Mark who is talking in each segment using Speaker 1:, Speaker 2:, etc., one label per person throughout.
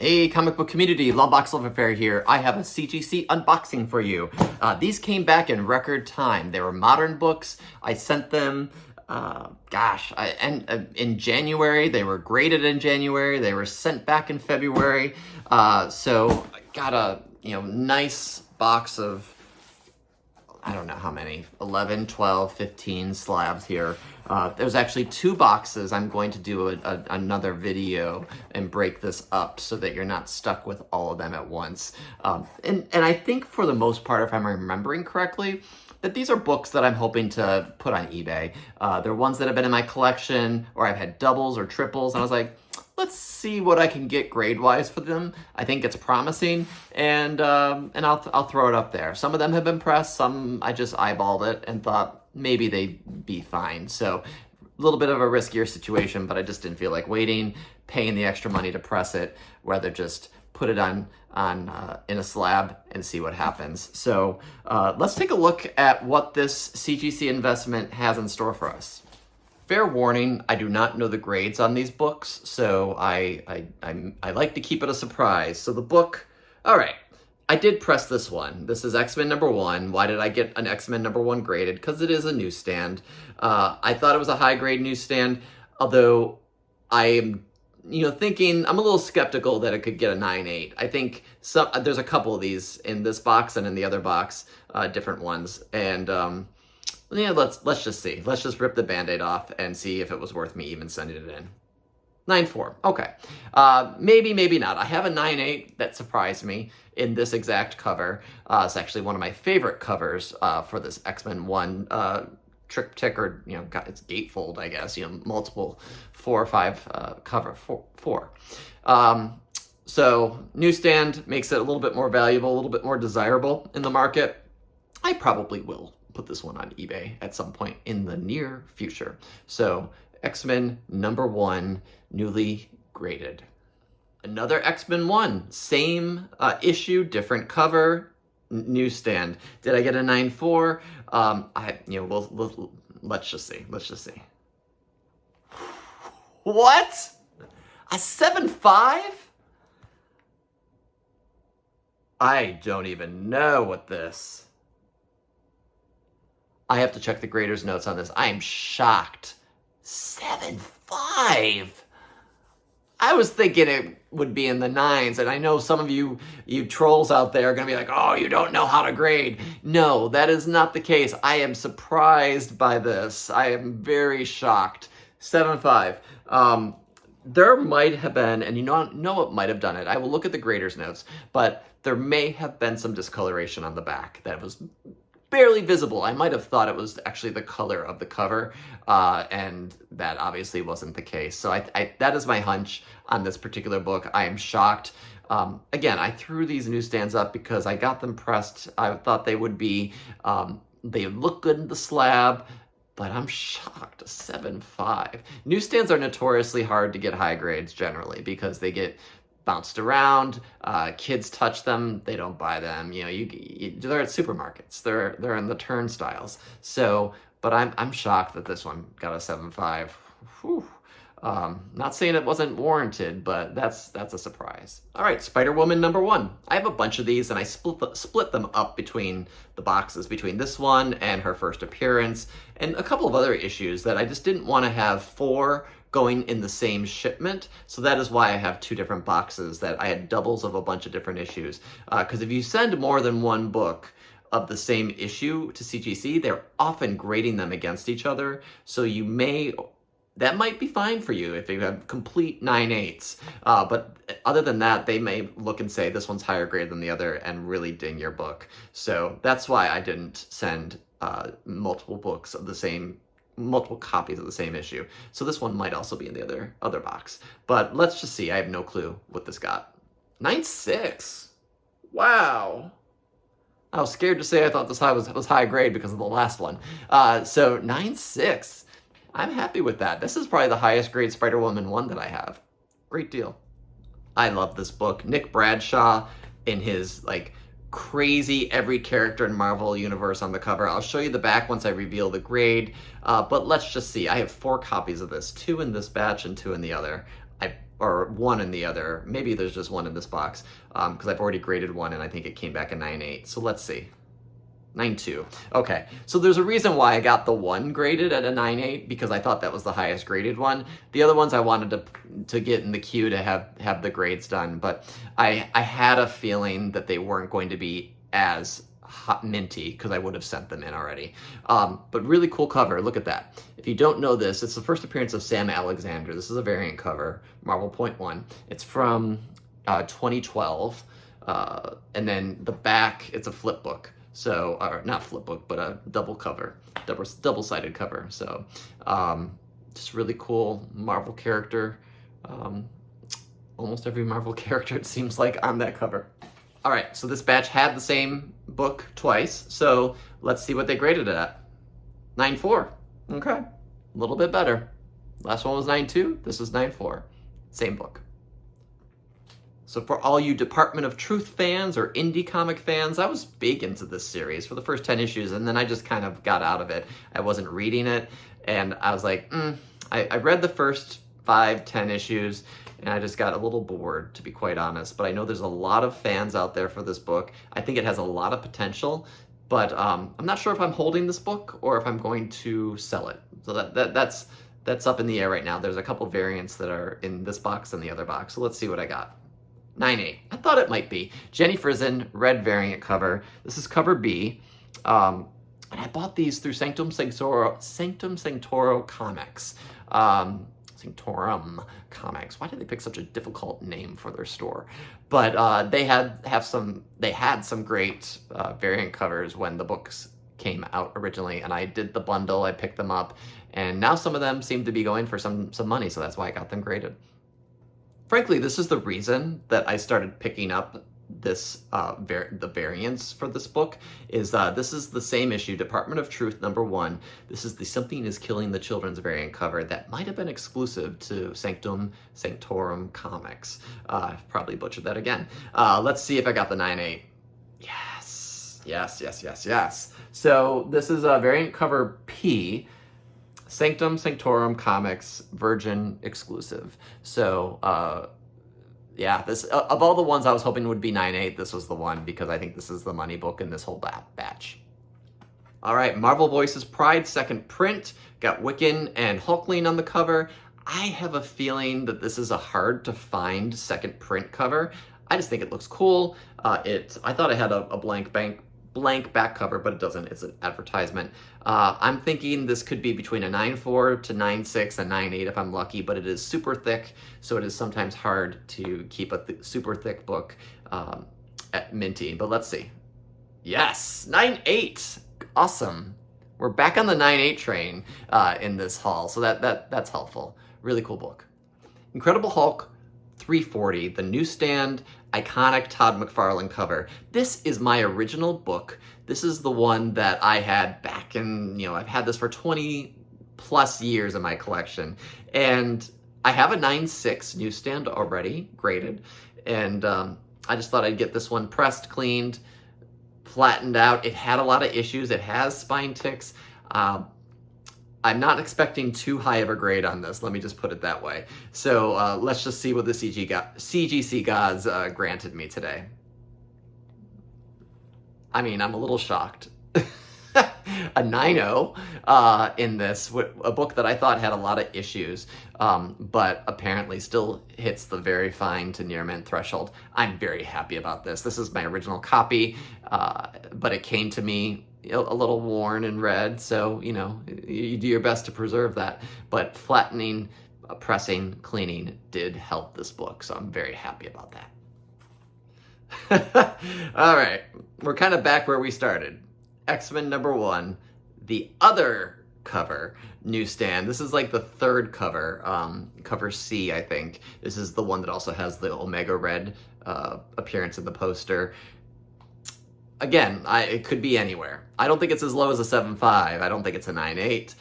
Speaker 1: Hey, comic book community, Lovebox Love Affair here. I have a CGC unboxing for you. These came back in record time. They were modern books. I sent them, in January. They were graded in January. They were sent back in February. So I got a nice box of, I don't know how many, 11, 12, 15 slabs here. There's actually 2 boxes. I'm going to do another video and break this up so that you're not stuck with all of them at once. And I think for the most part, if I'm remembering correctly, that these are books that I'm hoping to put on eBay. They're ones that have been in my collection, or I've had doubles or triples, and I was like, let's see what I can get grade-wise for them. I think it's promising, and I'll throw it up there. Some of them have been pressed, some I just eyeballed it and thought maybe they'd be fine. So a little bit of a riskier situation, but I just didn't feel like waiting, paying the extra money to press it, rather just put it on in a slab and see what happens. So let's take a look at what this CGC investment has in store for us. Fair warning, I do not know the grades on these books, so I like to keep it a surprise. So the book, all right, I did press this one. This is X-Men #1. Why did I get an X-Men #1 graded? Because it is a newsstand. I thought it was a high-grade newsstand, although I am thinking, I'm a little skeptical that it could get a 9.8. I think there's a couple of these in this box and in the other box, different ones, and yeah, let's just see. Let's just rip the Band-Aid off and see if it was worth me even sending it in. 9.4, okay. Maybe, maybe not. I have a 9.8 that surprised me in this exact cover. It's actually one of my favorite covers for this X-Men 1 triptych, or it's gatefold, I guess. Multiple 4 or 5 cover 4. So newsstand makes it a little bit more valuable, a little bit more desirable in the market. I probably will put this one on eBay at some point in the near future. So X-Men #1, newly graded. Another X-Men 1, same issue, different cover, newsstand. Did I get a 9.4? Let's just see. Let's just see. What? A 7.5? I don't even know what this. I have to check the grader's notes on this. I am shocked. 7.5? I was thinking it would be in the 9s, and I know some of you trolls out there are going to be like, oh, you don't know how to grade. No, that is not the case. I am surprised by this. I am very shocked. 7.5. There might have been, and know what might have done it. I will look at the grader's notes, but there may have been some discoloration on the back that was barely visible. I might have thought it was actually the color of the cover, and that obviously wasn't the case. So that is my hunch on this particular book. I am shocked. Again, I threw these newsstands up because I got them pressed. I thought they would be, they look good in the slab, but I'm shocked. 7.5. Newsstands are notoriously hard to get high grades generally because they get bounced around, kids touch them, they don't buy them. They're at supermarkets. They're in the turnstiles. So, but I'm shocked that this one got a 7.5. Whew. Not saying it wasn't warranted, but that's a surprise. All right, Spider-Woman #1. I have a bunch of these, and I split them up between the boxes, between this one and her first appearance, and a couple of other issues that I just didn't want to have 4 going in the same shipment. So that is why I have 2 different boxes, that I had doubles of a bunch of different issues. Because if you send more than one book of the same issue to CGC, they're often grading them against each other. So that might be fine for you if you have complete 9.8s. But other than that, they may look and say, this one's higher grade than the other, and really ding your book. So that's why I didn't send multiple copies of the same issue. So this one might also be in the other box. But let's just see. I have no clue what this got. 9.6. Wow. I was scared to say I thought this was high grade because of the last one. So 9.6. I'm happy with that. This is probably the highest grade Spider-Woman 1 that I have. Great deal. I love this book. Nick Bradshaw in his crazy every character in Marvel Universe on the cover. I'll show you the back once I reveal the grade, but let's just see. I have 4 copies of this, 2 in this batch and 2 in the other. or one in the other. Maybe there's just one in this box, because I've already graded one and I think it came back a 9.8. So let's see. 9.2. Okay, so there's a reason why I got the one graded at a 9.8, because I thought that was the highest graded one. The other ones I wanted to get in the queue to have the grades done, but I had a feeling that they weren't going to be as hot minty, because I would have sent them in already. But really cool cover. Look at that. If you don't know this, it's the first appearance of Sam Alexander. This is a variant cover, Marvel Point 1. It's from 2012. And then the back, it's a flip book. So, or not flip book, but a double-sided cover. So, just really cool Marvel character. Almost every Marvel character, it seems like, on that cover. All right, so this batch had the same book twice. So let's see what they graded it at. 9.4. Okay, a little bit better. Last one was 9.2. This is 9.4. Same book. So for all you Department of Truth fans or indie comic fans, I was big into this series for the first 10 issues, and then I just kind of got out of it. I wasn't reading it, and I was like, I read the first 5-10 issues, and I just got a little bored, to be quite honest. But I know there's a lot of fans out there for this book. I think it has a lot of potential, but I'm not sure if I'm holding this book or if I'm going to sell it. So that's up in the air right now. There's a couple variants that are in this box and the other box, so let's see what I got. 9.8. I thought it might be. Jenny Frison, red variant cover. This is cover B. And I bought these through Sanctum Sanctorum Comics. Sanctorum Comics. Why did they pick such a difficult name for their store? But they had some great variant covers when the books came out originally, and I did the bundle. I picked them up, and now some of them seem to be going for some money, so that's why I got them graded. Frankly, this is the reason that I started picking up this the variants for this book. Is this is the same issue, Department of Truth #1. This is the Something is Killing the Children's variant cover that might have been exclusive to Sanctum Sanctorum Comics. Probably butchered that again. Let's see if I got the 9.8. Yes. So this is a variant cover P. Sanctum Sanctorum Comics Virgin exclusive. So, yeah, this of all the ones I was hoping would be 9.8, this was the one, because I think this is the money book in this whole batch. All right, Marvel Voices Pride second print. Got Wiccan and Hulkling on the cover. I have a feeling that this is a hard to find second print cover. I just think it looks cool. I thought it had a blank back cover, but it doesn't. It's an advertisement. I'm thinking this could be between a 9.4 to 9.6 and 9.8 if I'm lucky, but it is super thick, so it is sometimes hard to keep a super thick book at minty. But let's see. Yes, 9.8. Awesome. We're back on the 9.8 train in this haul, so that's helpful. Really cool book. Incredible Hulk 340, the newsstand iconic Todd McFarlane cover. This is my original book. This is the one that I had back in, I've had this for 20 plus years in my collection. And I have a 9.6 newsstand already graded. And I just thought I'd get this one pressed, cleaned, flattened out. It had a lot of issues. It has spine ticks. I'm not expecting too high of a grade on this, let me just put it that way. So let's just see what the CGC gods granted me today. I mean, I'm a little shocked. A 9.0 in this, a book that I thought had a lot of issues, but apparently still hits the very fine to near mint threshold. I'm very happy about this. This is my original copy, but it came to me a little worn and red, so you do your best to preserve that. But flattening, pressing, cleaning did help this book, so I'm very happy about that. All right, we're kind of back where we started. X-Men #1, the other cover newsstand. This is like the third cover, cover C, I think. This is the one that also has the Omega Red appearance in the poster. Again, it could be anywhere. I don't think it's as low as a 7.5. I don't think it's a 9.8.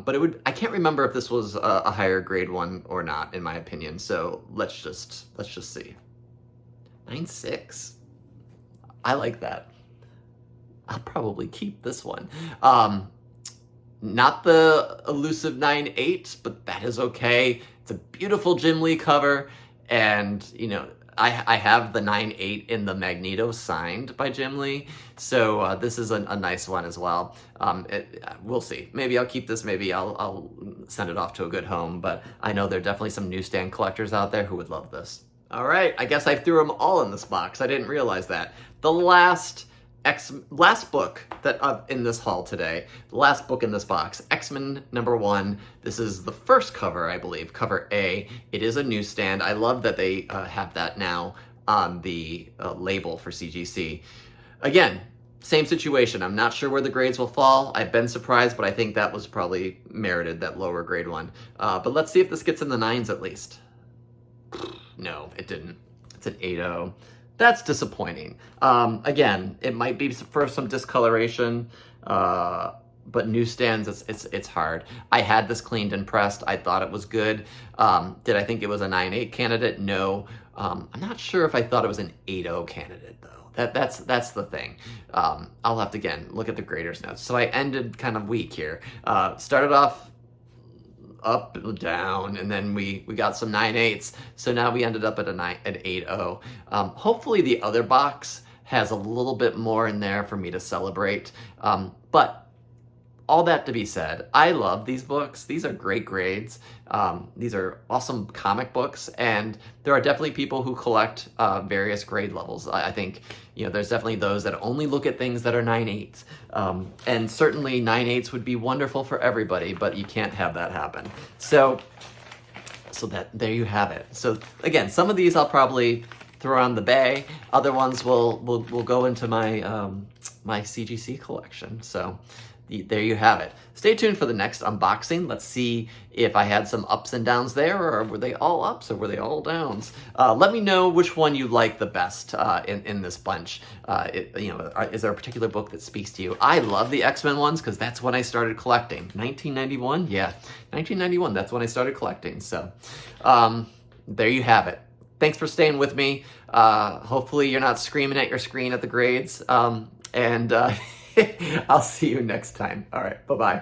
Speaker 1: But I can't remember if this was a higher grade one or not, in my opinion. So let's just see. 9.6. I like that. I'll probably keep this one. Not the elusive 9.8, but that is okay. It's It's a beautiful Jim Lee cover, and you know, I have the 9/8 in the Magneto signed by Jim Lee, so this is a nice one as well. We'll see. Maybe I'll keep this. Maybe I'll send it off to a good home. But I know there are definitely some newsstand collectors out there who would love this. All right, I guess I threw them all in this box. I didn't realize that. The last book that in this haul today, the last book in this box, X-Men #1. This is the first cover, I believe, cover A. It is a newsstand. I love that they have that now on the label for CGC. Again, same situation. I'm not sure where the grades will fall. I've been surprised, but I think that was probably merited, that lower grade one. But let's see if this gets in the 9s at least. No, it didn't. It's an 8.0. That's disappointing. Again, it might be for some discoloration, but newsstands, it's hard. I had this cleaned and pressed. I thought it was good. Did I think it was a 9.8 candidate? No. I'm not sure if I thought it was an 8.0 candidate though. That's the thing. I'll have to, again, look at the graders notes. So I ended kind of weak here. Started off up, down, and then we got some 9.8s. So now we ended up at an 8.0. Hopefully the other box has a little bit more in there for me to celebrate. But all that to be said, I love these books. These are great grades. These are awesome comic books, and there are definitely people who collect various grade levels. I think, you know, there's definitely those that only look at things that are 9.8s. And certainly 9.8s would be wonderful for everybody, but you can't have that happen. So that there you have it. So again, some of these I'll probably throw on the bay. Other ones will go into my my CGC collection. So there you have it. Stay tuned for the next unboxing. Let's see if I had some ups and downs there, or were they all ups or were they all downs? Let me know which one you like the best in this bunch. You know, is there a particular book that speaks to you? I love the X-Men ones because that's when I started collecting. 1991? Yeah, 1991. That's when I started collecting. So there you have it. Thanks for staying with me. Hopefully you're not screaming at your screen at the grades. And I'll see you next time. All right, bye-bye.